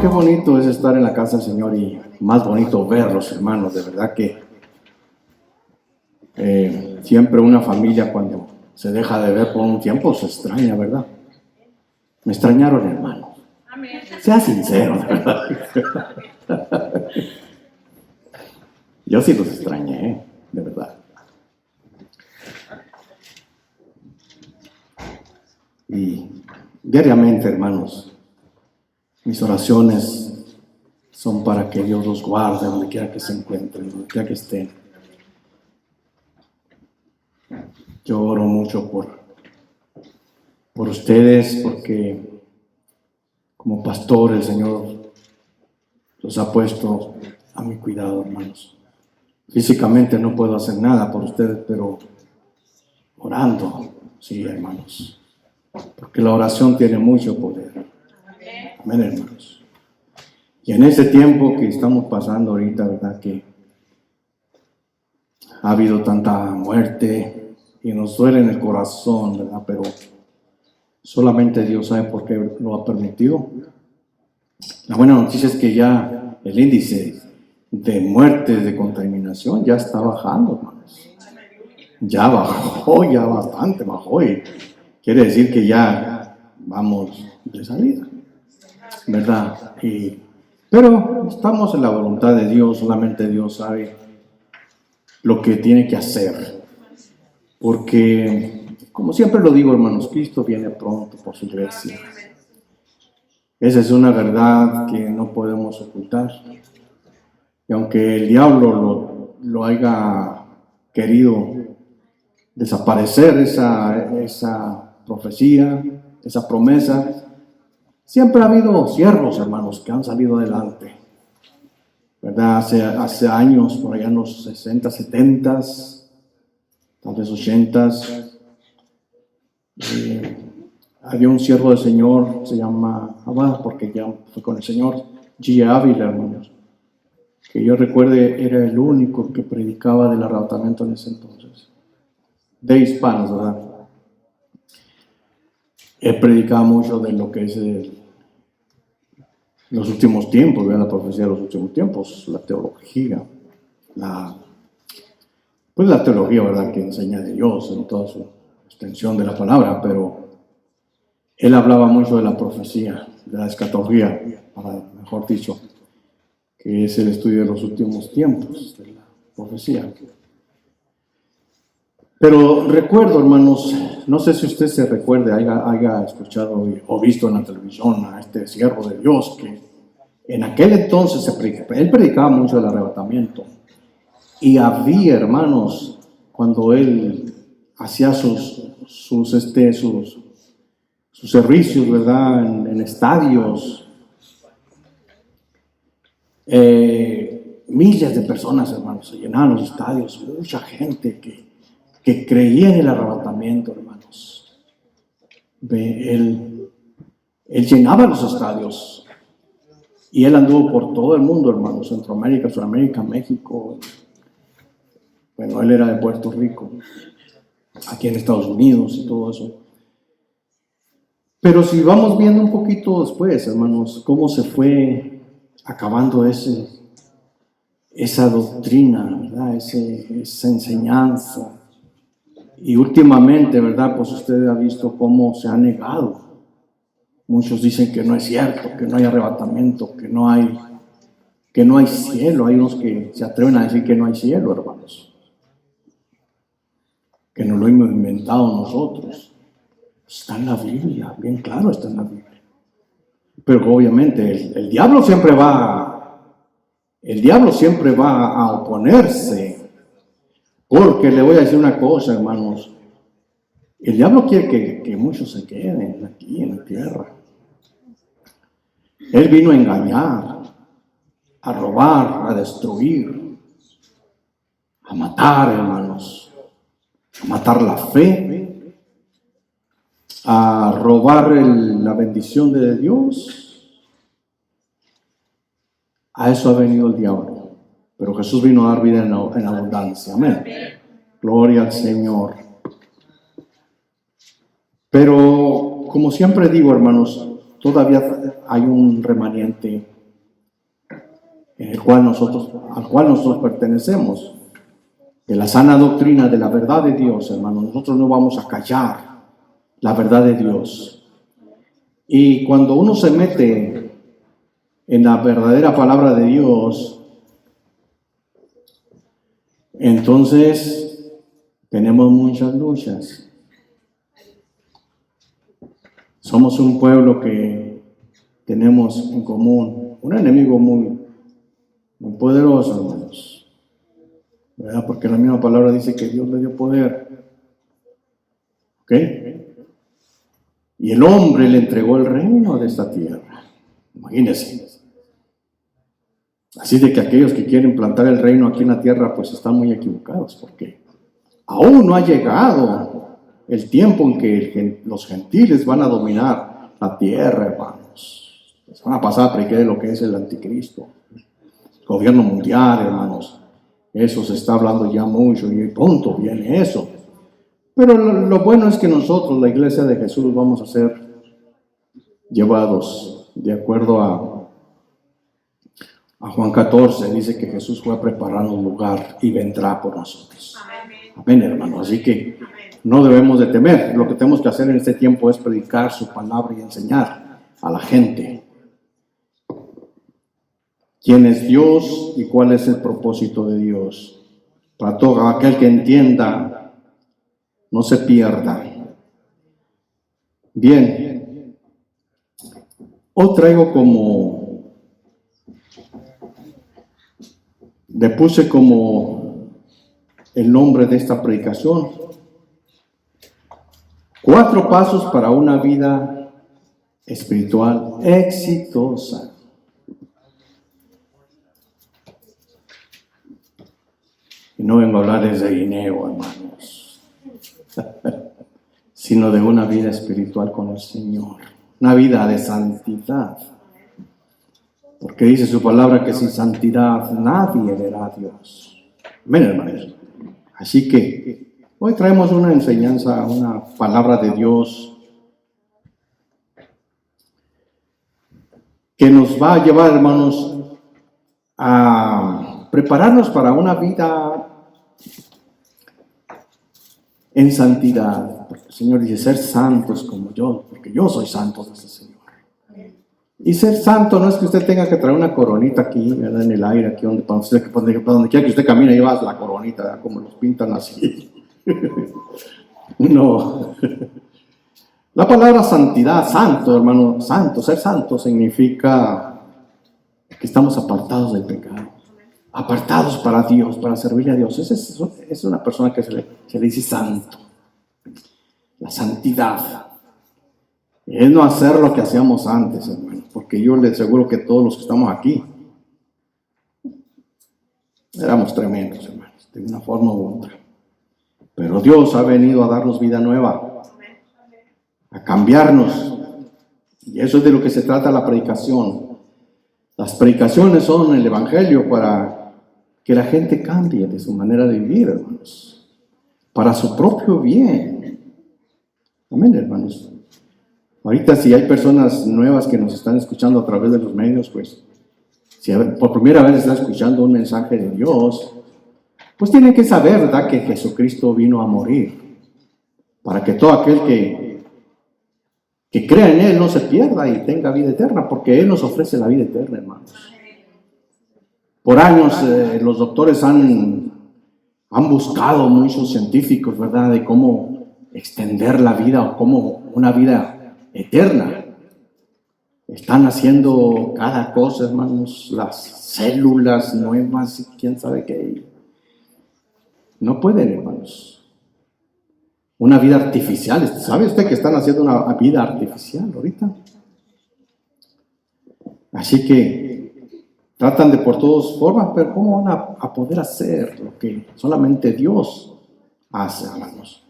bonito es estar en la casa del Señor y más bonito verlos, hermanos. De verdad que siempre una familia cuando se deja de ver por un tiempo se extraña, ¿verdad? Me extrañaron, hermano. Sea sincero, de verdad. Yo sí los extrañé, de verdad. Y diariamente, hermanos, mis oraciones son para que Dios los guarde donde quiera que se encuentren, donde quiera que estén. Yo oro mucho por ustedes, porque como pastor el Señor los ha puesto a mi cuidado, hermanos. Físicamente no puedo hacer nada por ustedes, pero orando, sí, hermanos. Porque la oración tiene mucho poder. Amén, hermanos. Y en ese tiempo que estamos pasando ahorita, ¿verdad? Que ha habido tanta muerte y nos duele en el corazón, ¿verdad? Pero solamente Dios sabe por qué lo ha permitido. La buena noticia es que ya el índice de muertes de contaminación ya está bajando, hermanos. Ya bajó, ya bastante bajó, y quiere decir que ya vamos de salida, ¿verdad? Pero estamos en la voluntad de Dios, solamente Dios sabe lo que tiene que hacer. Porque, como siempre lo digo, hermanos, Cristo viene pronto por su iglesia. Esa es una verdad que no podemos ocultar. Y aunque el diablo lo haya querido desaparecer, esa profecía, esa promesa, siempre ha habido siervos, hermanos, que han salido adelante. ¿Verdad? Hace años, por allá en los 60, 70, tal vez 80, había un siervo del Señor, se llama, porque ya fue con el Señor, G. Ávila, hermanos, que yo recuerde era el único que predicaba del arrebatamiento en ese entonces, de hispanos, ¿verdad? Él predicaba mucho de lo que es los últimos tiempos, ¿verdad? La profecía de los últimos tiempos, la teología, la teología, ¿verdad?, que enseña de Dios en toda su extensión de la palabra, pero él hablaba mucho de la profecía, de la escatología, mejor dicho, que es el estudio de los últimos tiempos, de la profecía. Pero recuerdo, hermanos, no sé si usted se recuerde, haya escuchado o visto en la televisión a este siervo de Dios, que en aquel entonces él predicaba mucho del arrebatamiento. Y había, hermanos, cuando él hacía sus servicios, ¿verdad?, en estadios, miles de personas, hermanos, se llenaban los estadios, mucha gente que creía en el arrebatamiento, hermanos. Él llenaba los estadios y él anduvo por todo el mundo, hermanos, Centroamérica, Sudamérica, México. Bueno, él era de Puerto Rico, aquí en Estados Unidos y todo eso. Pero si vamos viendo un poquito después, hermanos, cómo se fue acabando esa doctrina, ¿verdad? Esa enseñanza. Y últimamente, ¿verdad?, pues usted ha visto cómo se ha negado. Muchos dicen que no es cierto, que no hay arrebatamiento, que no hay cielo. Hay unos que se atreven a decir que no hay cielo, hermanos. Que no lo hemos inventado nosotros. Está en la Biblia, bien claro está en la Biblia. Pero obviamente el diablo siempre va a oponerse. Porque le voy a decir una cosa, hermanos. El diablo quiere que muchos se queden aquí en la tierra. Él vino a engañar, a robar, a destruir, a matar, hermanos, a matar la fe, a robar la bendición de Dios. A eso ha venido el diablo. Pero Jesús vino a dar vida en abundancia. Amén. Gloria al Señor. Pero, como siempre digo, hermanos, todavía hay un remanente al cual nosotros pertenecemos, de la sana doctrina de la verdad de Dios, hermano. Nosotros no vamos a callar la verdad de Dios. Y cuando uno se mete en la verdadera palabra de Dios, entonces tenemos muchas luchas. Somos un pueblo que tenemos en común un enemigo muy poderoso, hermanos, ¿verdad? Porque la misma palabra dice que Dios le dio poder, ¿ok? Y el hombre le entregó el reino de esta tierra. Imagínense. Así de que aquellos que quieren plantar el reino aquí en la tierra, pues están muy equivocados, porque aún no ha llegado el tiempo en que los gentiles van a dominar la tierra, hermanos. La semana pasada prediqué de lo que es el anticristo, el gobierno mundial, hermanos. Eso se está hablando ya mucho y pronto viene eso. Pero lo bueno es que nosotros, la iglesia de Jesús, vamos a ser llevados de acuerdo a Juan 14, dice que Jesús fue a preparar un lugar y vendrá por nosotros. Amén, hermano. Así que no debemos de temer. Lo que tenemos que hacer en este tiempo es predicar su palabra y enseñar a la gente quién es Dios y cuál es el propósito de Dios. Para todo aquel que entienda, no se pierda. Bien, hoy traigo le puse como el nombre de esta predicación: 4 pasos para una vida espiritual exitosa. Y no vengo a hablarles de dinero, hermanos, sino de una vida espiritual con el Señor, una vida de santidad. Porque dice su palabra que sin santidad nadie verá a Dios. Amén, hermanos. Así que hoy traemos una enseñanza, una palabra de Dios que nos va a llevar, hermanos, a prepararnos para una vida en santidad. Porque el Señor dice: ser santos como yo, porque yo soy santo, dice el Señor. Y ser santo no es que usted tenga que traer una coronita aquí, ¿verdad? En el aire, aquí donde quiera que usted camine, lleva la coronita, ¿verdad? Como los pintan así. No. La palabra santidad, santo, hermano, santo, ser santo significa que estamos apartados del pecado, apartados para Dios, para servirle a Dios. Es una persona que se le dice santo. La santidad es no hacer lo que hacíamos antes, hermano, porque yo les aseguro que todos los que estamos aquí éramos tremendos, hermanos, de una forma u otra. Pero Dios ha venido a darnos vida nueva, a cambiarnos, y eso es de lo que se trata la predicación. Las predicaciones son el evangelio para que la gente cambie de su manera de vivir, hermanos, para su propio bien. Amén, hermanos. Ahorita, si hay personas nuevas que nos están escuchando a través de los medios, pues si por primera vez está escuchando un mensaje de Dios, pues tienen que saber, ¿verdad?, que Jesucristo vino a morir para que todo aquel que crea en Él no se pierda y tenga vida eterna, porque Él nos ofrece la vida eterna, hermanos. Por años los doctores han buscado, muchos científicos, ¿verdad?, de cómo extender la vida o cómo una vida eterna. Están haciendo cada cosa, hermanos, las células nuevas y quién sabe qué. No pueden, hermanos. Una vida artificial. ¿Sabe usted que están haciendo una vida artificial ahorita? Así que tratan de por todas formas, pero ¿cómo van a poder hacer lo que solamente Dios hace, hermanos?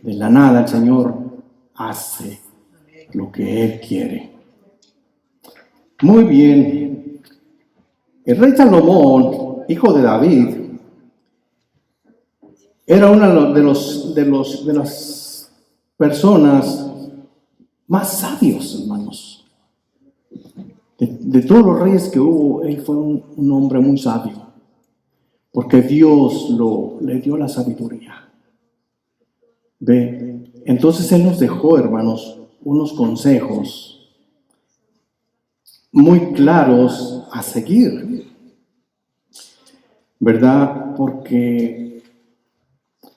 De la nada el Señor hace lo que Él quiere. Muy bien. El rey Salomón, hijo de David, era una de las personas más sabios, hermanos, De todos los reyes que hubo, él fue un hombre muy sabio, porque Dios le dio la sabiduría. Ve, entonces él nos dejó, hermanos, unos consejos muy claros a seguir, ¿verdad? Porque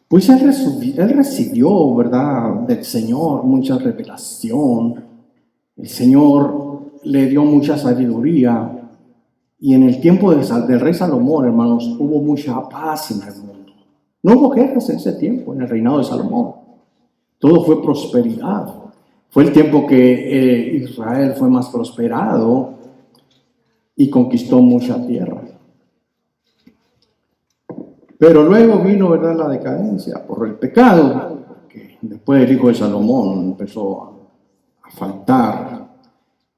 pues él recibió, ¿verdad?, del Señor mucha revelación. El Señor le dio mucha sabiduría. Y en el tiempo del rey Salomón, hermanos, hubo mucha paz en el mundo. No hubo guerras en ese tiempo, en el reinado de Salomón. Todo fue prosperidad. Fue el tiempo que Israel fue más prosperado y conquistó mucha tierra. Pero luego vino, ¿verdad?, la decadencia por el pecado, que después el hijo de Salomón empezó a faltar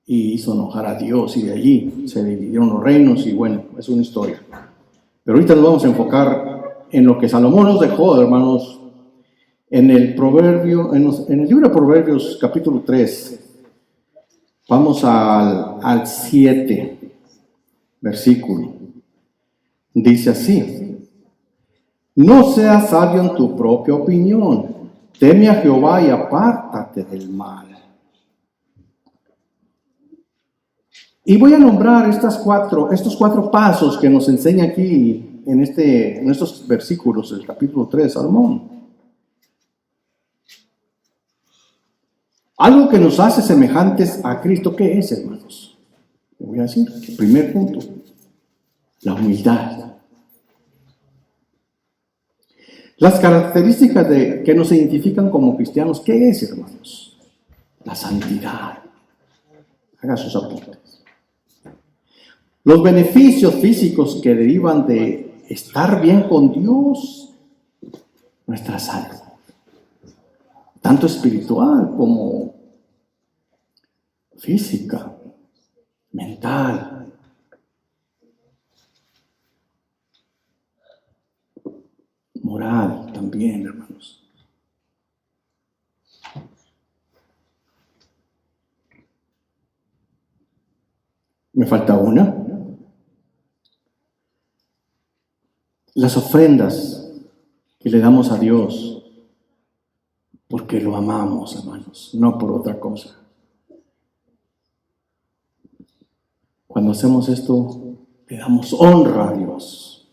y hizo enojar a Dios, y de allí se dividieron los reinos, y bueno, es una historia. Pero ahorita nos vamos a enfocar en lo que Salomón nos dejó, hermanos, en el libro de Proverbios, capítulo 3. Vamos al 7, versículo. Dice así: no seas sabio en tu propia opinión, teme a Jehová y apártate del mal. Y voy a nombrar estos cuatro pasos que nos enseña aquí en estos versículos del capítulo 3 de Salomón. Algo que nos hace semejantes a Cristo, ¿qué es, hermanos? Le voy a decir, el primer punto, la humildad. Las características que nos identifican como cristianos, ¿qué es, hermanos? La santidad. Haga sus apuntes. Los beneficios físicos que derivan de estar bien con Dios, nuestra salud, tanto espiritual como física, mental. Moral también, hermanos. ¿Me falta una? Las ofrendas que le damos a Dios porque lo amamos, hermanos, no por otra cosa. Cuando hacemos esto, le damos honra a Dios.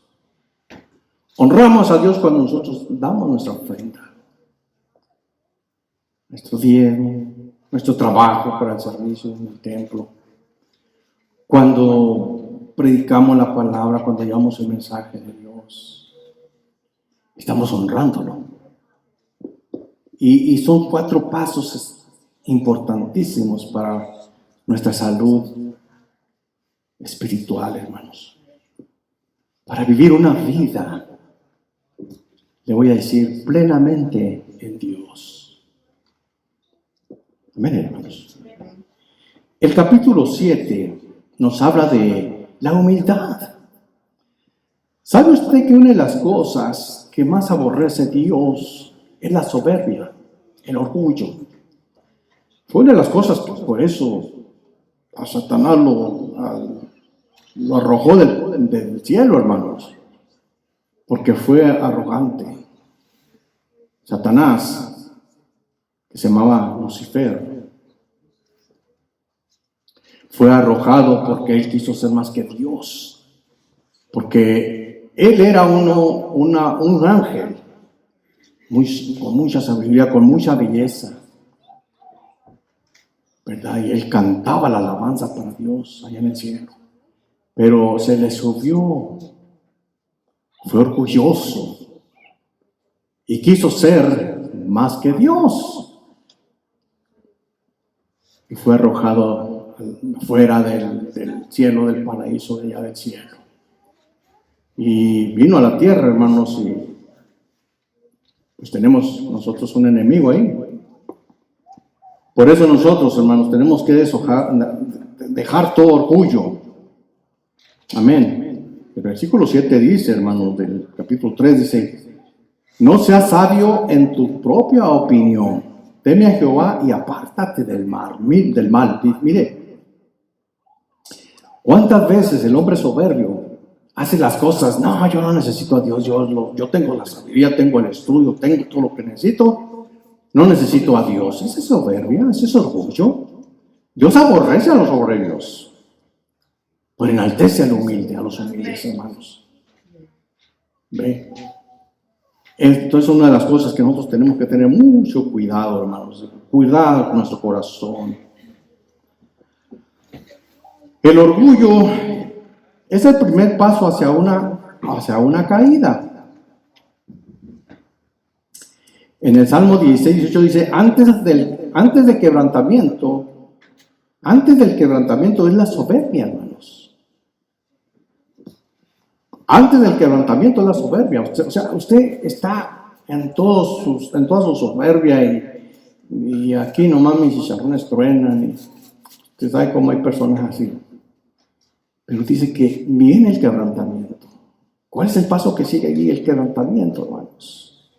Honramos a Dios cuando nosotros damos nuestra ofrenda, nuestro diezmo, nuestro trabajo para el servicio en el templo. Cuando predicamos la palabra, cuando llevamos el mensaje de Dios, estamos honrándolo. Y son 4 pasos importantísimos para nuestra salud espiritual, hermanos. Para vivir una vida, le voy a decir, plenamente en Dios. Amén, hermanos. El capítulo 7 nos habla de la humildad. ¿Sabe usted que una de las cosas que más aborrece Dios es la soberbia, el orgullo? Fue una de las cosas, pues, por eso a Satanás lo arrojó del cielo, hermanos, porque fue arrogante. Satanás, que se llamaba Lucifer, fue arrojado porque él quiso ser más que Dios, porque él era un ángel con mucha sabiduría, con mucha belleza, ¿verdad? Y él cantaba la alabanza para Dios allá en el cielo, pero se le subió, fue orgulloso y quiso ser más que Dios, y fue arrojado fuera del cielo, del paraíso de allá del cielo, y vino a la tierra, hermanos, y pues tenemos nosotros un enemigo ahí. Por eso nosotros, hermanos, tenemos que dejar todo orgullo. Amén. El versículo 7 dice, hermanos, del capítulo 3, dice: no seas sabio en tu propia opinión, teme a Jehová y apártate del mal. Mire, ¿Cuántas veces el hombre soberbio hace las cosas? No, yo no necesito a Dios, yo tengo la sabiduría, tengo el estudio, tengo todo lo que necesito. No necesito a Dios. ¿Esa es soberbia? ¿Ese es orgullo? Dios aborrece a los soberbios, pero enaltece a los humildes, hermanos. ¿Ve? Esto es una de las cosas que nosotros tenemos que tener mucho cuidado, hermanos. Cuidado con nuestro corazón. El orgullo es el primer paso hacia una caída. En el Salmo 16:18 dice, antes del quebrantamiento es la soberbia, hermanos. Antes del quebrantamiento es la soberbia. Usted está en toda su soberbia y aquí nomás mis chicharrones truenan. Y usted sabe cómo hay personas así. Pero dice que viene el quebrantamiento. ¿Cuál es el paso que sigue allí? El quebrantamiento, hermanos.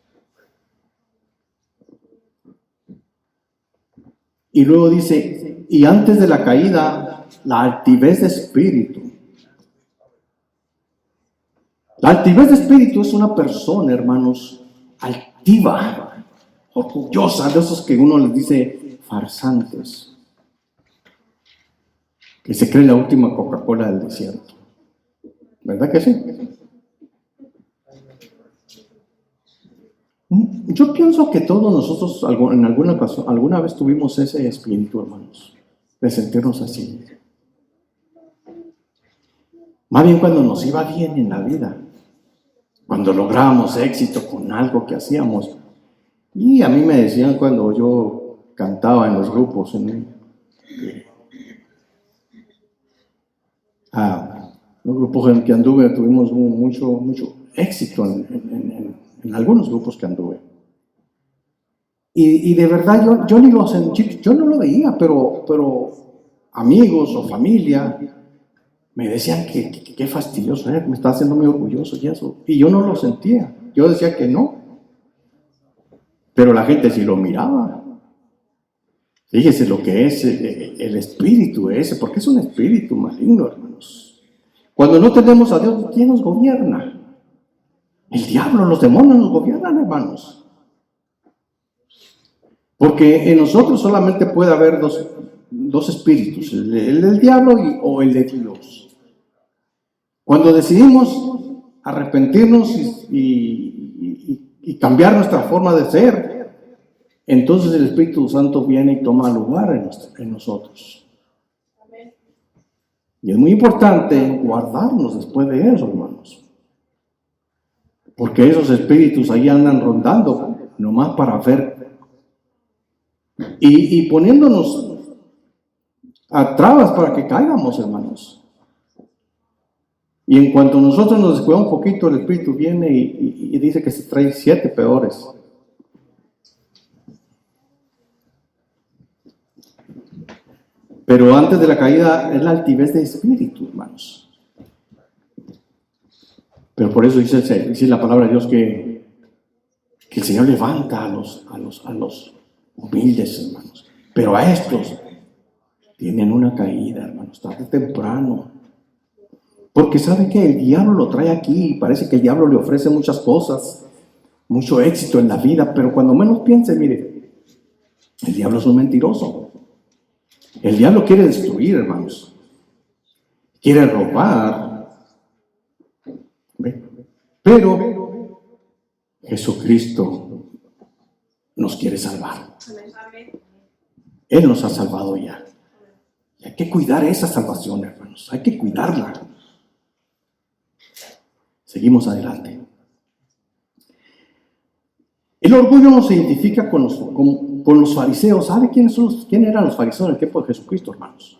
Y luego dice, y antes de la caída, la altivez de espíritu. La altivez de espíritu es una persona, hermanos, altiva, orgullosa, de esos que uno les dice farsantes, que se cree la última Coca-Cola del desierto. ¿Verdad que sí? Yo pienso que todos nosotros en alguna ocasión, alguna vez tuvimos ese espíritu, hermanos, de sentirnos así. Más bien cuando nos iba bien en la vida, cuando lográbamos éxito con algo que hacíamos. Y a mí me decían cuando yo cantaba en los grupos, los grupos en que anduve, tuvimos mucho éxito en algunos grupos que anduve. Y de verdad yo ni lo sentí, yo no lo veía, pero amigos o familia me decían que qué fastidioso me estaba haciendo muy orgulloso y eso. Y yo no lo sentía, yo decía que no. Pero la gente sí lo miraba. Fíjese lo que es el espíritu ese, porque es un espíritu maligno, hermanos. Cuando no tenemos a Dios, ¿quién nos gobierna? El diablo, los demonios nos gobiernan, hermanos. Porque en nosotros solamente puede haber dos espíritus, el del diablo o el de Dios. Cuando decidimos arrepentirnos y cambiar nuestra forma de ser, entonces el Espíritu Santo viene y toma lugar en nosotros. Y es muy importante guardarnos después de eso, hermanos. Porque esos espíritus ahí andan rondando, nomás para ver. Y poniéndonos a trabas para que caigamos, hermanos. Y en cuanto nosotros nos descuidamos un poquito, el Espíritu viene y dice que se trae 7 peores. Pero antes de la caída es la altivez de espíritu, hermanos. Pero por eso dice la palabra de Dios que el Señor levanta a los humildes, hermanos. Pero a estos tienen una caída, hermanos, tarde o temprano. Porque sabe que el diablo lo trae aquí y parece que el diablo le ofrece muchas cosas, mucho éxito en la vida, pero cuando menos piense, mire, el diablo es un mentiroso. El diablo quiere destruir, hermanos. Quiere robar. ¿Ve? Pero Jesucristo nos quiere salvar. Él nos ha salvado ya. Y hay que cuidar esa salvación, hermanos. Hay que cuidarla. Seguimos adelante. El orgullo nos identifica con los fariseos. ¿Sabe quién eran los fariseos en el tiempo de Jesucristo, hermanos?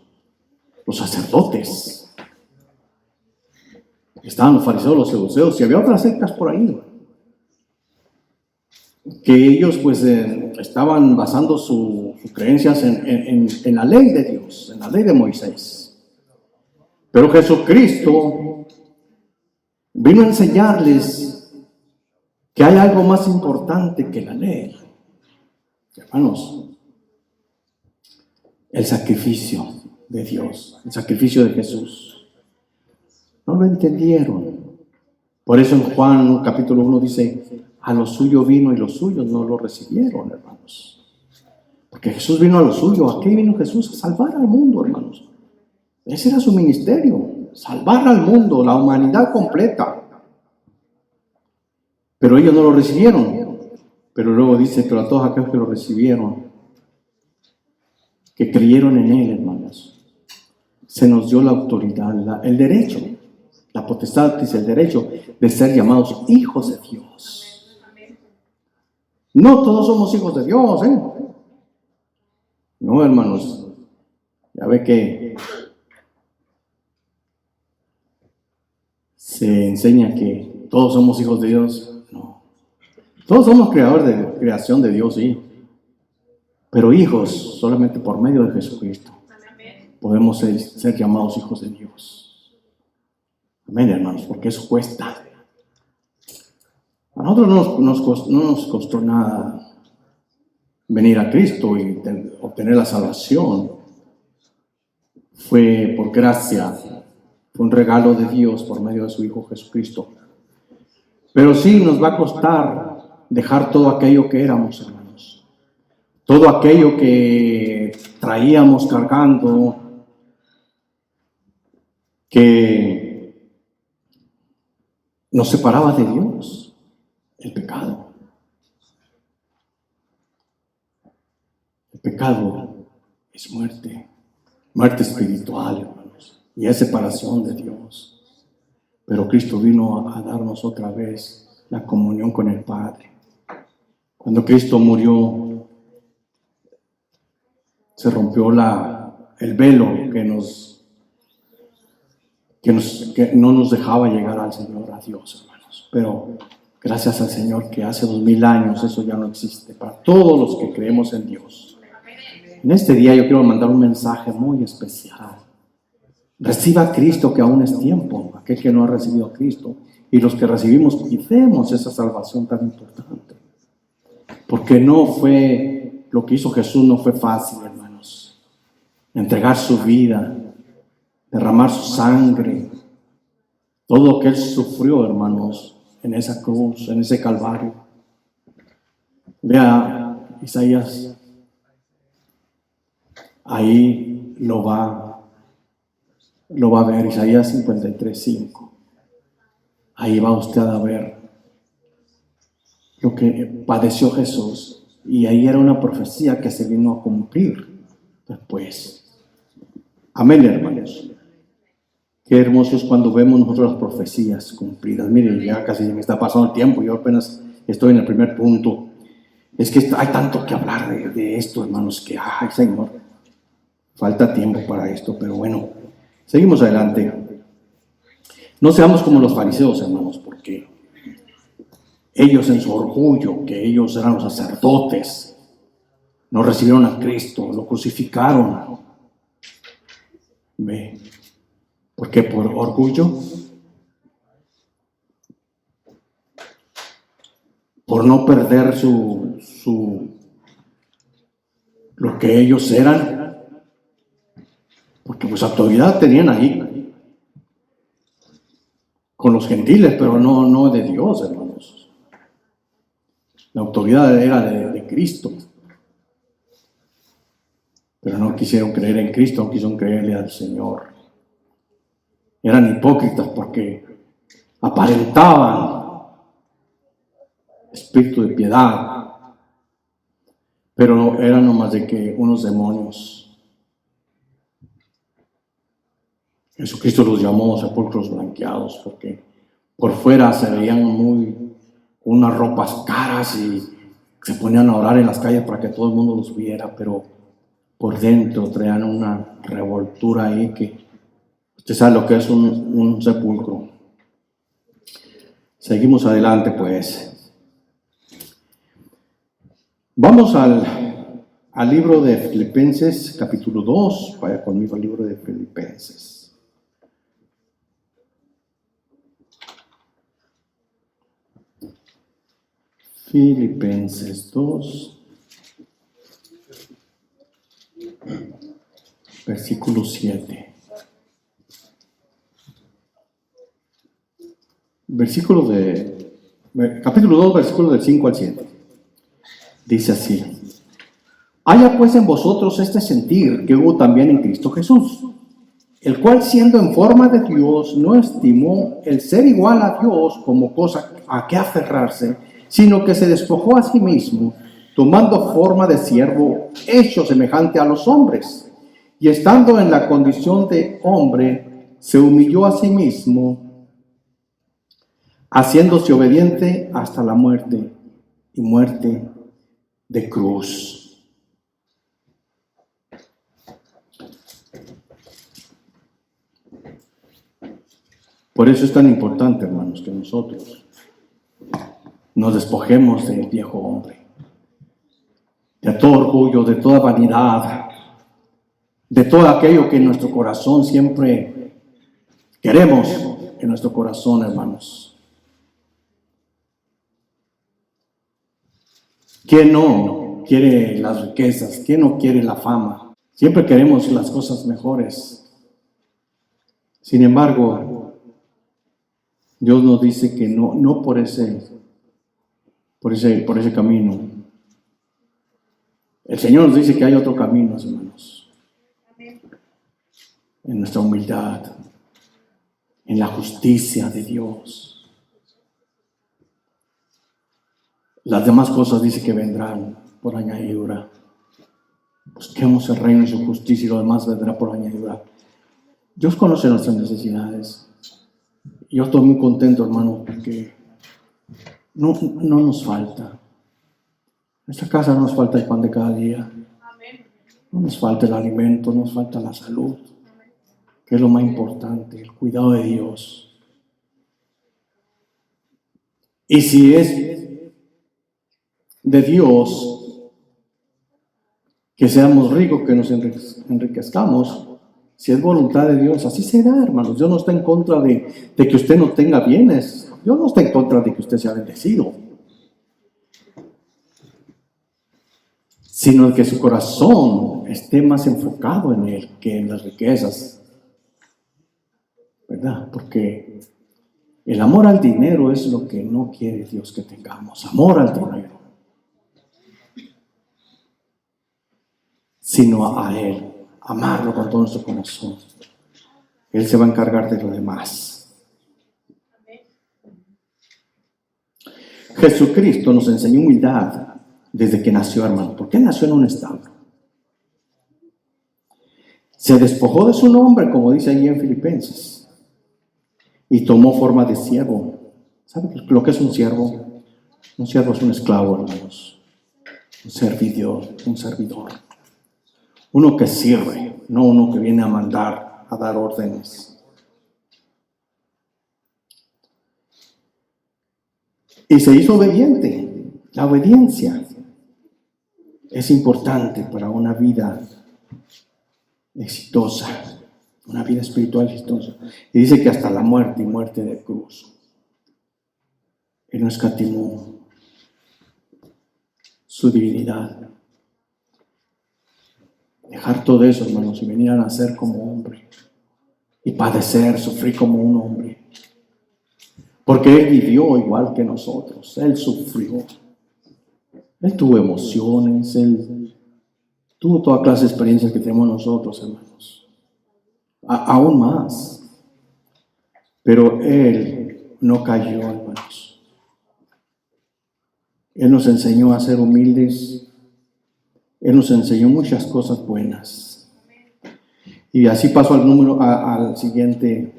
Los sacerdotes. Estaban los fariseos, los saduceos, y había otras sectas por ahí. Que ellos pues estaban basando sus creencias en la ley de Dios, en la ley de Moisés. Pero Jesucristo vino a enseñarles que hay algo más importante que la ley. Hermanos, el sacrificio de Dios, el sacrificio de Jesús. No lo entendieron. Por eso en Juan capítulo 1 dice, a lo suyo vino y los suyos no lo recibieron, hermanos. Porque Jesús vino a lo suyo. ¿A qué vino Jesús? A salvar al mundo, hermanos. Ese era su ministerio, salvar al mundo, la humanidad completa. Pero ellos no lo recibieron. Pero luego dice, pero a todos aquellos que lo recibieron, que creyeron en Él, hermanos, se nos dio la autoridad, el derecho, la potestad, dice el derecho de ser llamados hijos de Dios. No todos somos hijos de Dios, ¿eh? No, hermanos. Ya ve que se enseña que todos somos hijos de Dios. No. Todos somos creadores de creación de Dios, sí. Pero hijos solamente por medio de Jesucristo. Podemos ser llamados hijos de Dios. Amén, hermanos, porque eso cuesta. A nosotros no nos costó nada venir a Cristo y obtener la salvación. Fue por gracia, fue un regalo de Dios por medio de su Hijo Jesucristo. Pero sí nos va a costar dejar todo aquello que éramos, hermanos. Todo aquello que traíamos cargando, que nos separaba de Dios, el pecado. El pecado es muerte, muerte espiritual, hermanos, y es separación de Dios. Pero Cristo vino a darnos otra vez la comunión con el Padre. Cuando Cristo murió, se rompió el velo que no nos dejaba llegar al Señor, a Dios, hermanos. Pero gracias al Señor que hace 2000 años eso ya no existe para todos los que creemos en Dios. En este día yo quiero mandar un mensaje muy especial. Reciba a Cristo, que aún es tiempo, aquel que no ha recibido a Cristo, y los que recibimos y demos esa salvación tan importante. Porque no fue, lo que hizo Jesús no fue fácil, hermanos. Entregar su vida, derramar su sangre, todo lo que Él sufrió, hermanos, en esa cruz, en ese calvario. Vea Isaías, ahí lo va a ver, Isaías 53:5. Ahí va usted a ver lo que padeció Jesús, y ahí era una profecía que se vino a cumplir después. Amén, hermanos. Qué hermoso es cuando vemos nosotros las profecías cumplidas. Miren, ya casi me está pasando el tiempo, yo apenas estoy en el primer punto. Es que hay tanto que hablar de esto, hermanos, que, ay, Señor, falta tiempo para esto, pero bueno, seguimos adelante. No seamos como los fariseos, hermanos, porque ellos en su orgullo, que ellos eran los sacerdotes, no recibieron a Cristo, lo crucificaron. ¿Ve? ¿Por qué? Por orgullo. Por no perder lo que ellos eran. Porque pues autoridad tenían ahí con los gentiles, pero no de Dios, hermanos. La autoridad era de Cristo. Pero no quisieron creer en Cristo, no quisieron creerle al Señor. Eran hipócritas porque aparentaban espíritu de piedad, pero eran nomás de que unos demonios. Jesucristo los llamó sepulcros blanqueados porque por fuera se veían unas ropas caras y se ponían a orar en las calles para que todo el mundo los viera, pero por dentro traían una revoltura ahí que usted sabe lo que es un sepulcro. Seguimos adelante, pues. Vamos al libro de Filipenses, capítulo 2. Vaya conmigo al libro de Filipenses. Filipenses 2, versículo 7. capítulo 2, versículo del 5 al 7. Dice así: haya pues en vosotros este sentir que hubo también en Cristo Jesús, el cual siendo en forma de Dios no estimó el ser igual a Dios como cosa a que aferrarse, sino que se despojó a sí mismo, tomando forma de siervo, hecho semejante a los hombres, y estando en la condición de hombre, se humilló a sí mismo, haciéndose obediente hasta la muerte, y muerte de cruz. Por eso es tan importante, hermanos, que nosotros nos despojemos del viejo hombre, de todo orgullo, de toda vanidad, de todo aquello que en nuestro corazón siempre queremos en nuestro corazón, hermanos. ¿Quién no quiere las riquezas? ¿Quién no quiere la fama? Siempre queremos las cosas mejores. Sin embargo, Dios nos dice que no por ese camino. El Señor nos dice que hay otro camino, hermanos. En nuestra humildad, en la justicia de Dios. Las demás cosas dice que vendrán por añadidura. Busquemos el reino y su justicia y lo demás vendrá por añadidura. Dios conoce nuestras necesidades. Yo estoy muy contento, hermano, porque no nos falta. En nuestra casa no nos falta el pan de cada día. No nos falta el alimento, no nos falta la salud, que es lo más importante, el cuidado de Dios. Y si es de Dios que seamos ricos, que nos enriquezcamos, si es voluntad de Dios, así será, hermanos. Dios no está en contra de que usted no tenga bienes. Dios no está en contra de que usted sea bendecido, sino que su corazón esté más enfocado en Él que en las riquezas, ¿verdad? Porque el amor al dinero es lo que no quiere Dios que tengamos, amor al dinero, sino a Él, amarlo con todo nuestro corazón. Él se va a encargar de lo demás. Jesucristo nos enseñó humildad desde que nació, hermano, porque Él nació en un establo. Se despojó de su nombre, como dice ahí en Filipenses, y tomó forma de siervo. ¿Sabe lo que es un siervo? Un siervo es un esclavo, hermanos. Un servidor. Uno que sirve, no uno que viene a mandar, a dar órdenes. Y se hizo obediente. La obediencia es importante para una vida exitosa, una vida espiritual exitosa. Y dice que hasta la muerte y muerte de cruz. Él no escatimó su divinidad. Dejar todo eso, hermanos, y venir a nacer como hombre. Y padecer, sufrir como un hombre. Porque Él vivió igual que nosotros. Él sufrió. Él tuvo emociones. Él tuvo toda clase de experiencias que tenemos nosotros, hermanos. Aún más. Pero Él no cayó, hermanos. Él nos enseñó a ser humildes. Él nos enseñó muchas cosas buenas. Y así paso al siguiente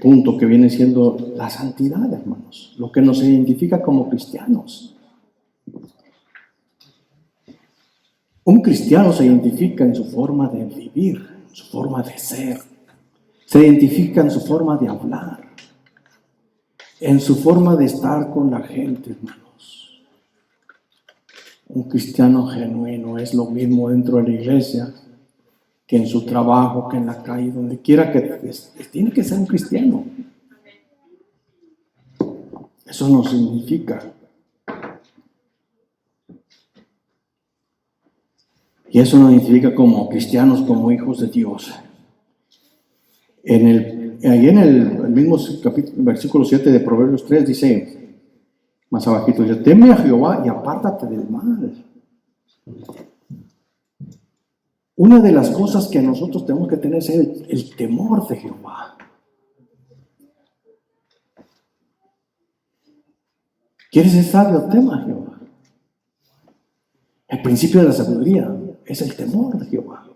punto, que viene siendo la santidad, hermanos. Lo que nos identifica como cristianos. Un cristiano se identifica en su forma de vivir, en su forma de ser. Se identifica en su forma de hablar, en su forma de estar con la gente, hermanos. Un cristiano genuino es lo mismo dentro de la iglesia que en su trabajo, que en la calle, donde quiera que tiene que ser un cristiano. Eso no significa. Y eso nos identifica como cristianos, como hijos de Dios. En ahí en el mismo versículo 7 de Proverbios 3 dice, más abajito, dice, teme a Jehová y apártate del mal. Una de las cosas que nosotros tenemos que tener es el temor de Jehová. ¿Quieres ser sabio? Tema a Jehová. El principio de la sabiduría es el temor de Jehová.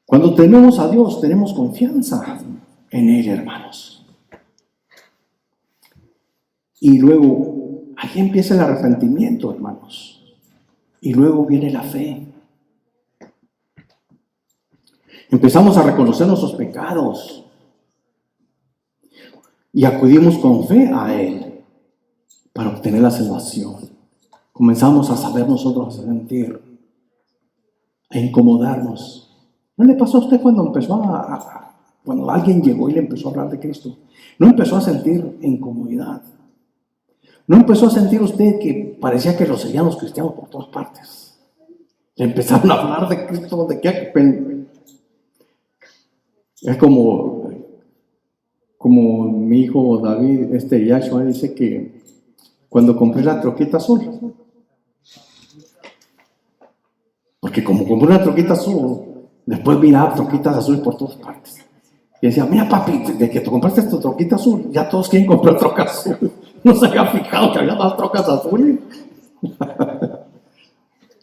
Cuando tememos a Dios, tenemos confianza en Él, hermanos. Y luego, ahí empieza el arrepentimiento, hermanos. Y luego viene la fe. Empezamos a reconocer nuestros pecados y acudimos con fe a Él para obtener la salvación. Comenzamos a saber nosotros, a sentir, a incomodarnos. ¿No le pasó a usted cuando empezó cuando alguien llegó y le empezó a hablar de Cristo? ¿No empezó a sentir incomodidad? ¿No empezó a sentir usted que parecía que lo seguían los cristianos por todas partes? Le empezaron a hablar de Cristo, de qué. Es como mi hijo David, Yashua, dice que cuando compré la troquita azul, porque como compré una troquita azul, después miraba troquitas azules por todas partes. Y decía, mira papi, de que te compraste esta troquita azul, ya todos quieren comprar trocas azules. No se había fijado que había más trocas azules.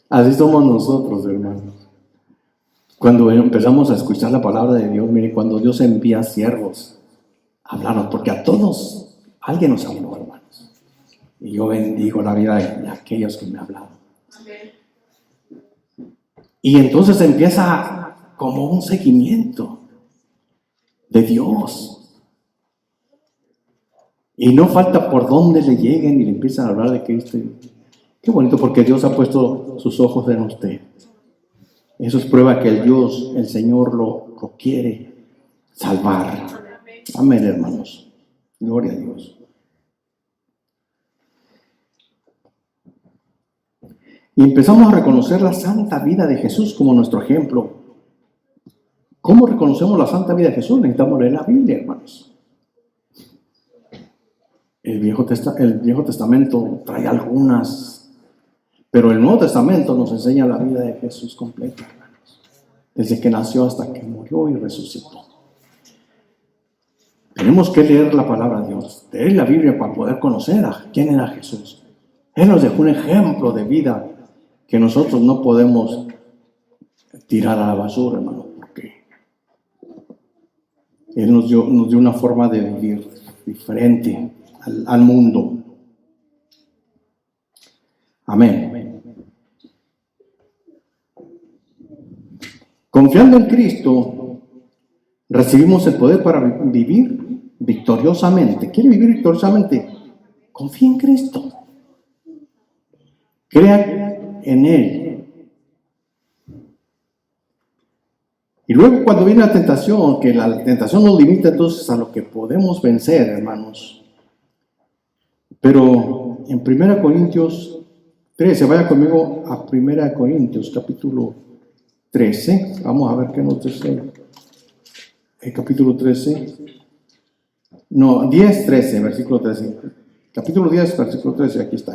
Así somos nosotros, hermanos. Cuando empezamos a escuchar la palabra de Dios, mire, cuando Dios envía siervos a hablarnos, porque a todos alguien nos habló, hermanos. Y yo bendigo la vida de aquellos que me hablaron. Y entonces empieza como un seguimiento de Dios. Y no falta por dónde le lleguen y le empiezan a hablar de Cristo. Qué bonito, porque Dios ha puesto sus ojos en usted. Eso es prueba que el Señor lo quiere salvar. Amén, hermanos. Gloria a Dios. Y empezamos a reconocer la santa vida de Jesús como nuestro ejemplo. ¿Cómo reconocemos la santa vida de Jesús? Necesitamos leer la Biblia, hermanos. El Viejo Testamento trae algunas, pero el Nuevo Testamento nos enseña la vida de Jesús completa, hermanos. Desde que nació hasta que murió y resucitó. Tenemos que leer la palabra de Dios, leer la Biblia para poder conocer a quién era Jesús. Él nos dejó un ejemplo de vida que nosotros no podemos tirar a la basura, hermano, porque Él nos dio una forma de vivir diferente al mundo. Amén. Confiando en Cristo, recibimos el poder para vivir victoriosamente. ¿Quiere vivir victoriosamente? Confía en Cristo. Crea en Él. Y luego cuando viene la tentación, que la tentación nos limita entonces a lo que podemos vencer, hermanos. Pero en 1 Corintios 13, vaya conmigo a 1 Corintios capítulo 13. Vamos a ver qué nos dice el capítulo 13. No, 10, 13, versículo 13. Capítulo 10, versículo 13, aquí está.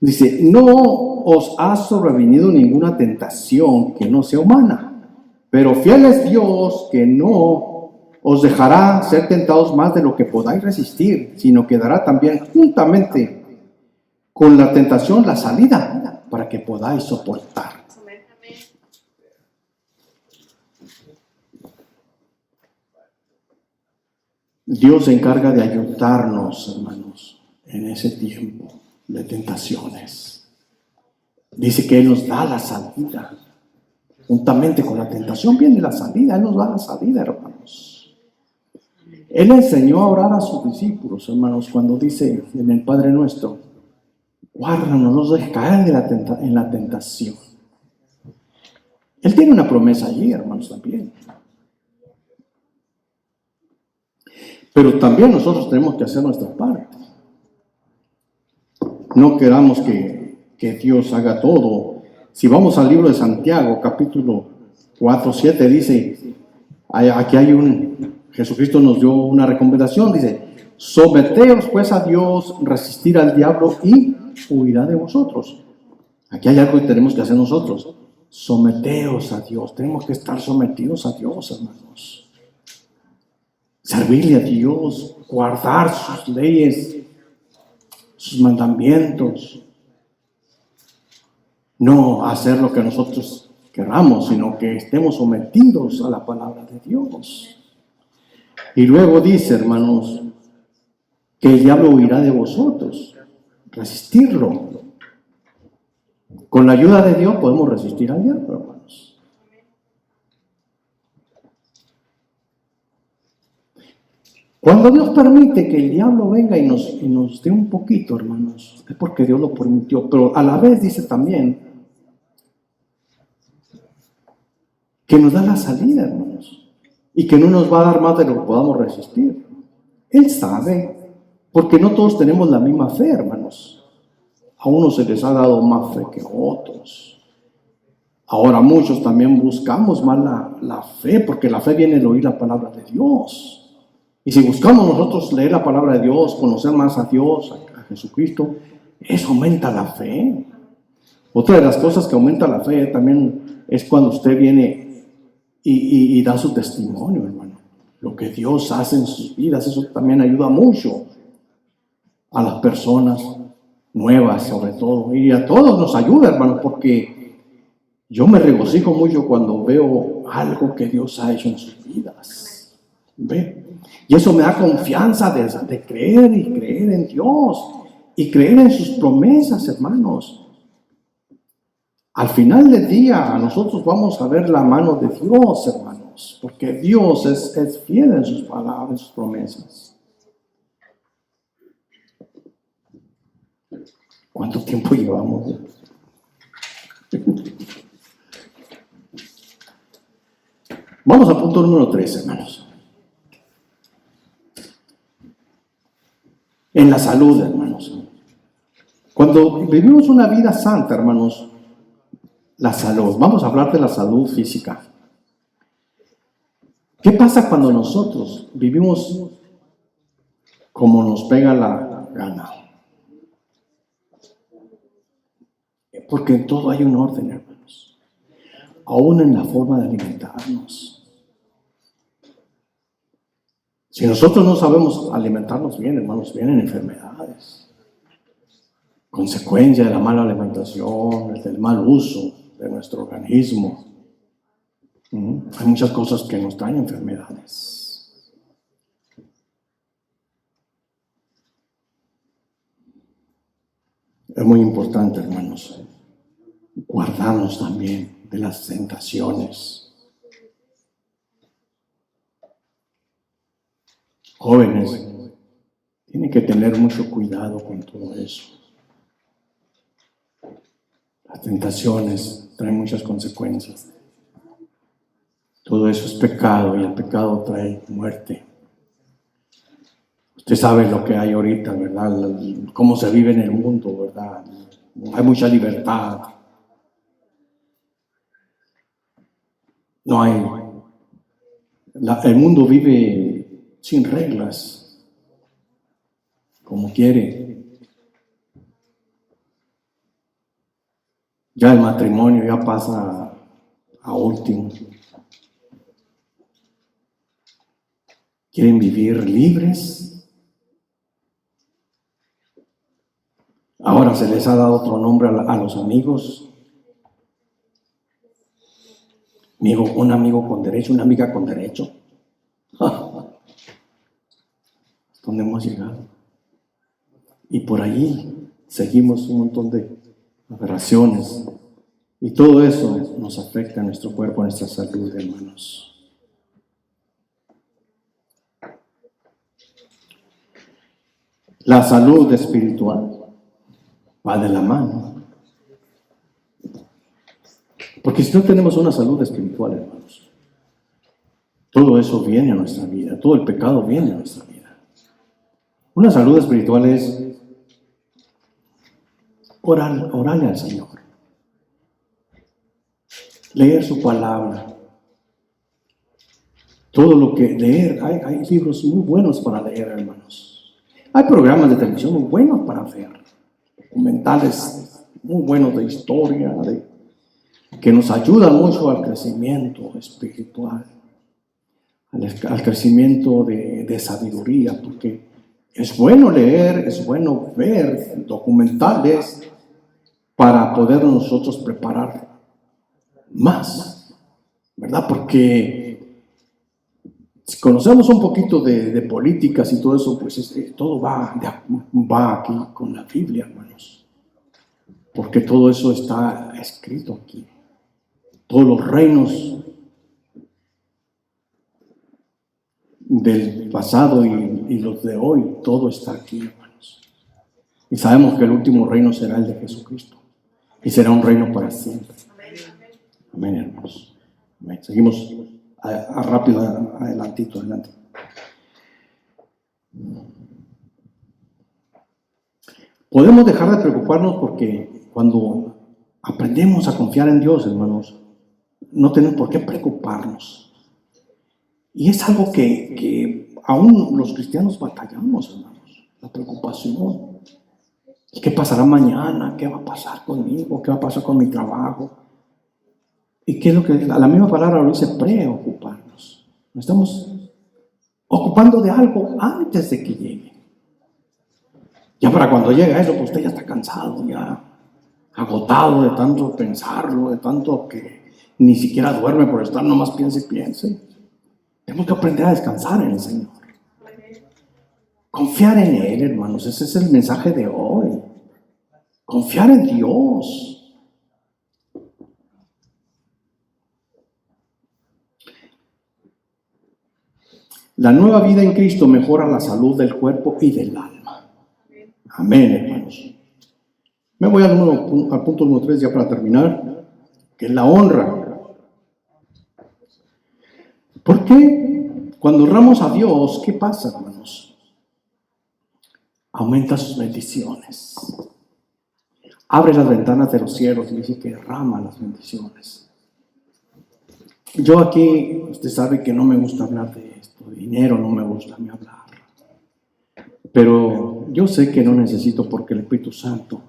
Dice, no os ha sobrevenido ninguna tentación que no sea humana, pero fiel es Dios que no os dejará ser tentados más de lo que podáis resistir, sino que dará también juntamente con la tentación la salida para que podáis soportar. Dios se encarga de ayudarnos, hermanos, en ese tiempo de tentaciones. Dice que Él nos da la salida. Juntamente con la tentación viene la salida. Él nos da la salida, hermanos. Él enseñó a orar a sus discípulos, hermanos, cuando dice en el Padre Nuestro, guárdanos, no nos dejes caer en la tentación. Él tiene una promesa allí, hermanos, también. Pero también nosotros tenemos que hacer nuestra parte. no queramos que Dios haga todo. Si vamos al libro de Santiago, capítulo 4, 7, dice, aquí Jesucristo nos dio una recomendación, dice, someteos pues a Dios, resistir al diablo y huirá de vosotros. Aquí hay algo que tenemos que hacer nosotros, someteos a Dios, tenemos que estar sometidos a Dios, hermanos. Servirle a Dios, guardar sus leyes, sus mandamientos. No hacer lo que nosotros queramos, sino que estemos sometidos a la palabra de Dios. Y luego dice, hermanos, que el diablo huirá de vosotros. Resistirlo. Con la ayuda de Dios podemos resistir al diablo, hermanos. Cuando Dios permite que el diablo venga y nos dé un poquito, hermanos, es porque Dios lo permitió. Pero a la vez dice también que nos da la salida, hermanos, y que no nos va a dar más de lo que podamos resistir. Él sabe, porque no todos tenemos la misma fe, hermanos. A unos se les ha dado más fe que a otros. Ahora muchos también buscamos más la fe, porque la fe viene de oír la palabra de Dios. Y si buscamos nosotros leer la palabra de Dios, conocer más a Dios, a Jesucristo, eso aumenta la fe. Otra de las cosas que aumenta la fe también es cuando usted viene y da su testimonio, hermano. Lo que Dios hace en sus vidas, eso también ayuda mucho a las personas nuevas, sobre todo. Y a todos nos ayuda, hermano, porque yo me regocijo mucho cuando veo algo que Dios ha hecho en sus vidas. ¿Ve? Y eso me da confianza de creer y creer en Dios y creer en sus promesas, hermanos. Al final del día, nosotros vamos a ver la mano de Dios, hermanos, porque Dios es fiel en sus palabras, en sus promesas. ¿Cuánto tiempo llevamos? Vamos al punto número 3, hermanos. En la salud, hermanos. Cuando vivimos una vida santa, hermanos, la salud. Vamos a hablar de la salud física. ¿Qué pasa cuando nosotros vivimos como nos pega la gana? Porque en todo hay un orden, hermanos. Aún en la forma de alimentarnos. Si nosotros no sabemos alimentarnos bien, hermanos, vienen enfermedades. Consecuencia de la mala alimentación, del mal uso de nuestro organismo. Hay muchas cosas que nos traen enfermedades. Es muy importante, hermanos, guardarnos también de las tentaciones. Jóvenes, tienen que tener mucho cuidado con todo eso. Las tentaciones traen muchas consecuencias. Todo eso es pecado y el pecado trae muerte. Usted sabe lo que hay ahorita, ¿verdad? Cómo se vive en el mundo, ¿verdad? Hay mucha libertad. No hay. El mundo vive sin reglas, como quiere. Ya el matrimonio ya pasa a último. Quieren vivir libres. Ahora se les ha dado otro nombre a los amigos. Un amigo con derecho, una amiga con derecho. ¿Dónde hemos llegado? Y por ahí seguimos un montón de aberraciones. Y todo eso nos afecta a nuestro cuerpo, a nuestra salud, hermanos. La salud espiritual va de la mano. Porque si no tenemos una salud espiritual, hermanos, todo eso viene a nuestra vida, todo el pecado viene a nuestra vida. Una salud espiritual es orarle al Señor. Leer su palabra. Todo lo que leer, hay libros muy buenos para leer, hermanos. Hay programas de televisión muy buenos para ver. Documentales muy buenos de historia, que nos ayudan mucho al crecimiento espiritual, al crecimiento de sabiduría, porque es bueno leer, es bueno ver documentales para poder nosotros preparar más, ¿verdad? Porque si conocemos un poquito de políticas y todo eso, pues todo va aquí con la Biblia, hermanos, porque todo eso está escrito aquí. Todos los reinos del pasado y los de hoy, todo está aquí, hermanos. Y sabemos que el último reino será el de Jesucristo. Y será un reino para siempre. Amén, hermanos. Amén. Seguimos rápido, adelante. Podemos dejar de preocuparnos porque cuando aprendemos a confiar en Dios, hermanos, no tenemos por qué preocuparnos. Y es algo que aún los cristianos batallamos, hermanos. La preocupación. ¿Qué pasará mañana? ¿Qué va a pasar conmigo? ¿Qué va a pasar con mi trabajo? ¿Y qué es lo que la misma palabra lo dice? Preocuparnos. Nos estamos ocupando de algo antes de que llegue. Ya para cuando llega eso, pues usted ya está cansado, ya agotado de tanto pensarlo, de tanto que ni siquiera duerme por estar nomás piense y piense. Tenemos que aprender a descansar en el Señor. Confiar en Él, hermanos, ese es el mensaje de hoy. Confiar en Dios. La nueva vida en Cristo mejora la salud del cuerpo y del alma. Amén, hermanos. Me voy al punto número 3 ya para terminar, que es la honra. ¿Por qué? Cuando honramos a Dios, ¿qué pasa, hermanos? Aumenta sus bendiciones. Abre las ventanas de los cielos y dice que derrama las bendiciones. Yo aquí, usted sabe que no me gusta hablar de esto, de dinero no me gusta a mí hablar. Pero yo sé que no necesito porque el Espíritu Santo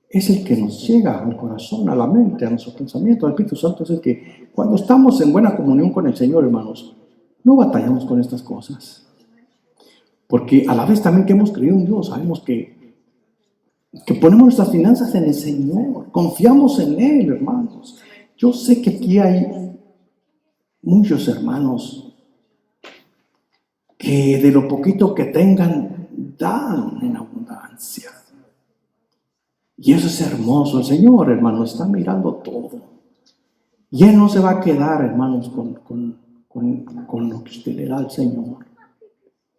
es el que nos llega al corazón, a la mente, a nuestros pensamientos. El Espíritu Santo es el que, cuando estamos en buena comunión con el Señor, hermanos, no batallamos con estas cosas. Porque a la vez también que hemos creído en Dios, sabemos que ponemos nuestras finanzas en el Señor, confiamos en Él, hermanos. Yo sé que aquí hay muchos hermanos que de lo poquito que tengan, dan en abundancia. Y eso es hermoso. El Señor, hermano, está mirando todo. Y Él no se va a quedar, hermanos, con lo que usted le da al Señor.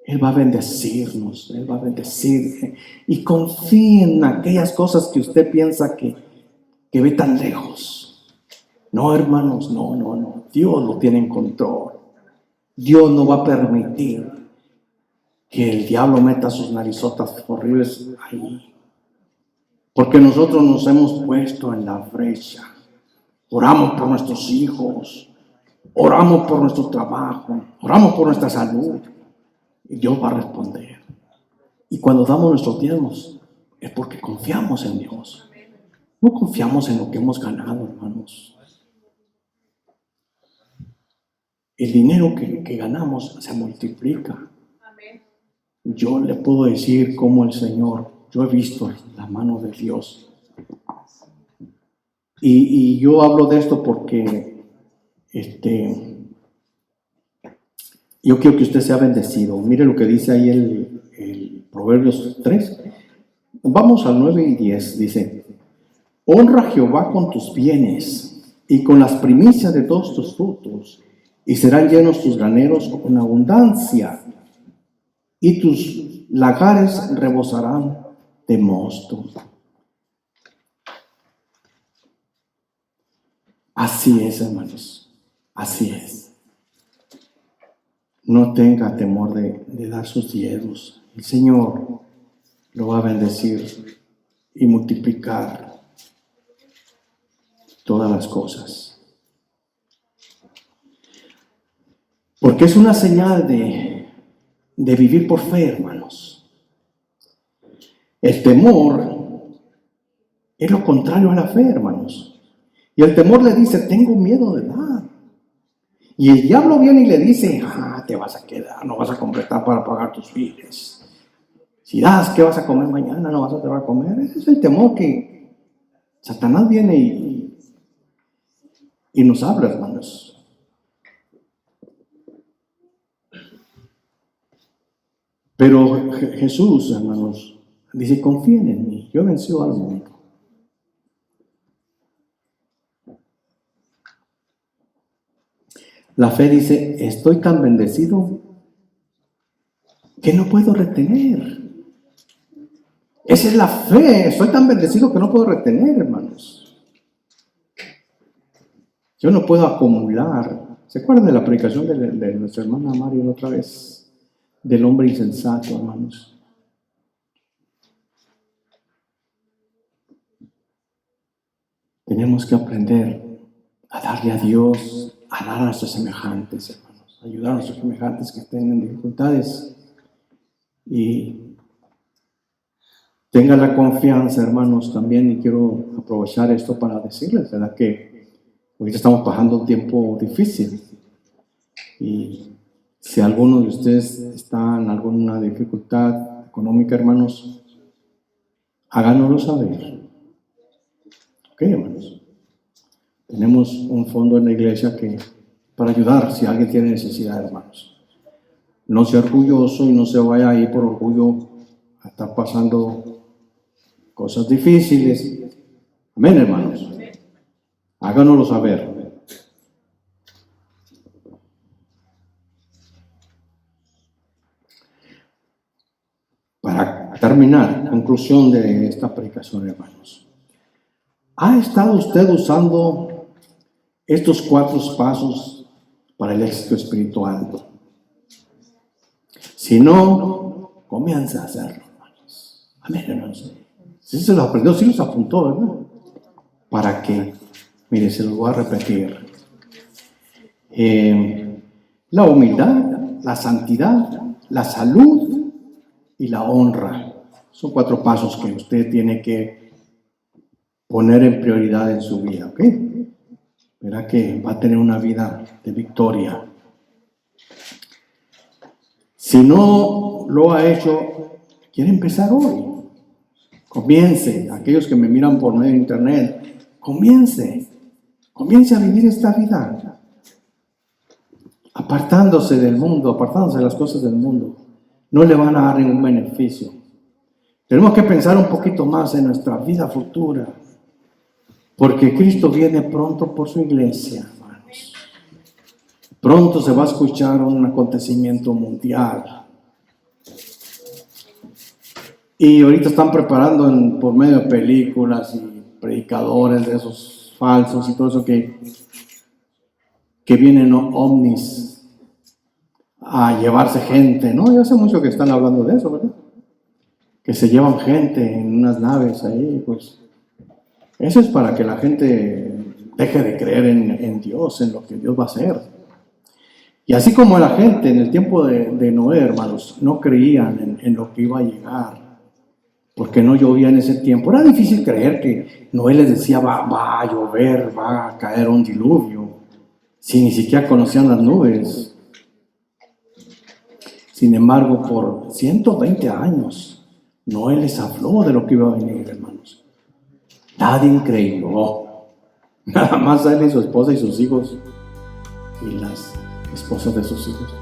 Él va a bendecirnos, Él va a bendecir. Y confíe en aquellas cosas que usted piensa que ve tan lejos. No, hermanos, no. Dios lo tiene en control. Dios no va a permitir que el diablo meta sus narizotas horribles ahí. Porque nosotros nos hemos puesto en la brecha. Oramos por nuestros hijos, oramos por nuestro trabajo, oramos por nuestra salud. Y Dios va a responder. Y cuando damos nuestros diezmos, es porque confiamos en Dios. No confiamos en lo que hemos ganado, hermanos. El dinero que ganamos se multiplica. Yo le puedo decir cómo el Señor, yo he visto la mano de Dios. Y yo hablo de esto porque yo quiero que usted sea bendecido. Mire lo que dice ahí el Proverbios 3. Vamos al 9 y 10. Dice: honra a Jehová con tus bienes y con las primicias de todos tus frutos, y serán llenos tus graneros con abundancia, y tus lagares rebosarán de mosto. Así es, hermanos, así es. No tenga temor de dar sus diezmos. El Señor lo va a bendecir y multiplicar todas las cosas. Porque es una señal de vivir por fe, hermanos. El temor es lo contrario a la fe, hermanos. Y el temor le dice, tengo miedo de dar. Y el diablo viene y le dice, te vas a quedar, no vas a completar para pagar tus biles. Si das, ¿qué vas a comer mañana? No vas a tener a comer. Ese es el temor que Satanás viene y nos habla, hermanos. Pero Jesús, hermanos, dice, confíen en mí, yo he vencido al mundo. La fe dice, estoy tan bendecido que no puedo retener. Esa es la fe, estoy tan bendecido que no puedo retener, hermanos. Yo no puedo acumular. ¿Se acuerdan de la predicación de nuestra hermana María otra vez? Del hombre insensato, hermanos. Tenemos que aprender a darle a Dios, a dar a nuestros semejantes, hermanos. Ayudar a nuestros semejantes que estén en dificultades. Y tengan la confianza, hermanos, también, y quiero aprovechar esto para decirles, ¿verdad? Que ahorita estamos pasando un tiempo difícil. Y si alguno de ustedes está en alguna dificultad económica, hermanos, háganoslo saber. ¿Ok, hermanos? Tenemos un fondo en la iglesia para ayudar si alguien tiene necesidad, hermanos. No sea orgulloso y no se vaya ahí por orgullo a estar pasando cosas difíciles. Amén, hermanos. Háganoslo saber. Para terminar, conclusión de esta predicación, hermanos. ¿Ha estado usted usando estos 4 pasos para el éxito espiritual? Si no, comienza a hacerlo, hermanos. Amén, hermanos. Si se los aprendió, si los apuntó, ¿verdad? ¿Para qué? Mire, se los voy a repetir. La humildad, la santidad, la salud y la honra. Son 4 pasos que usted tiene que poner en prioridad en su vida, ¿ok? Verá que va a tener una vida de victoria. Si no lo ha hecho, quiere empezar hoy. Comience. Aquellos que me miran por medio de internet, comience a vivir esta vida. Apartándose del mundo, apartándose de las cosas del mundo. No le van a dar ningún beneficio. Tenemos que pensar un poquito más en nuestra vida futura. Porque Cristo viene pronto por su iglesia, hermanos. Pronto se va a escuchar un acontecimiento mundial. Y ahorita están preparando por medio de películas y predicadores de esos falsos y todo eso que vienen ovnis a llevarse gente, ¿no? Ya hace mucho que están hablando de eso, ¿verdad? Que se llevan gente en unas naves ahí, pues. Eso es para que la gente deje de creer en Dios, en lo que Dios va a hacer. Y así como la gente en el tiempo de Noé, hermanos, no creían en lo que iba a llegar, porque no llovía en ese tiempo. Era difícil creer que Noé les decía, va a llover, va a caer un diluvio, si ni siquiera conocían las nubes. Sin embargo, por 120 años, Noé les habló de lo que iba a venir, hermanos. Nadie creyó. Nada más él y su esposa y sus hijos y las esposas de sus hijos.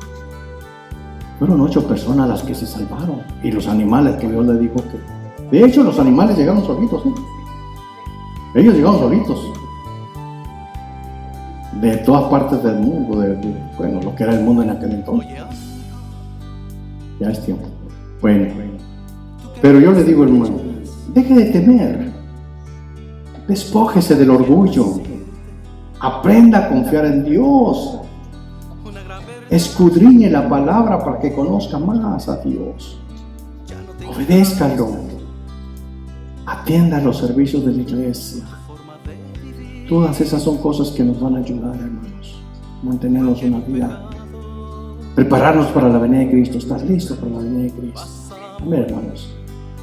Fueron 8 personas las que se salvaron y los animales que Dios le dijo que... De hecho, los animales llegaron solitos, ¿eh? Ellos llegaron solitos. De todas partes del mundo, bueno, lo que era el mundo en aquel entonces. Ya es tiempo. Bueno, pero yo le digo, hermano, deje de temer. Despójese del orgullo. Aprenda a confiar en Dios. Escudriñe la palabra para que conozca más a Dios. Obedézcalo. atienda los servicios de la iglesia. Todas esas son cosas que nos van a ayudar, hermanos, mantenernos una vida, prepararnos para la venida de Cristo, estar listos para la venida de Cristo. Amén, hermanos.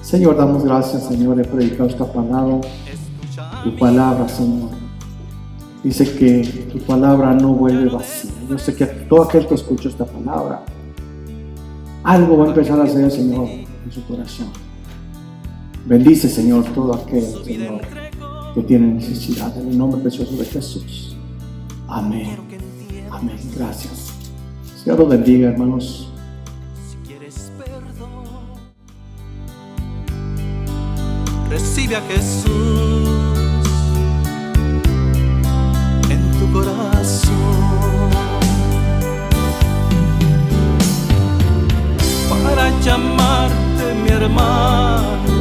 Señor, damos gracias, Señor, he predicado esta palabra, tu palabra, Señor. Dice que tu palabra no vuelve vacía. Yo sé que todo aquel que escucha esta palabra, algo va a empezar a hacer el Señor en su corazón. Bendice, Señor, todo aquel, Señor, que tiene necesidad. En el nombre precioso de Jesús. Amén. Amén. Gracias. Dios los bendiga, hermanos. Recibe a Jesús en tu corazón para llamarte mi hermano.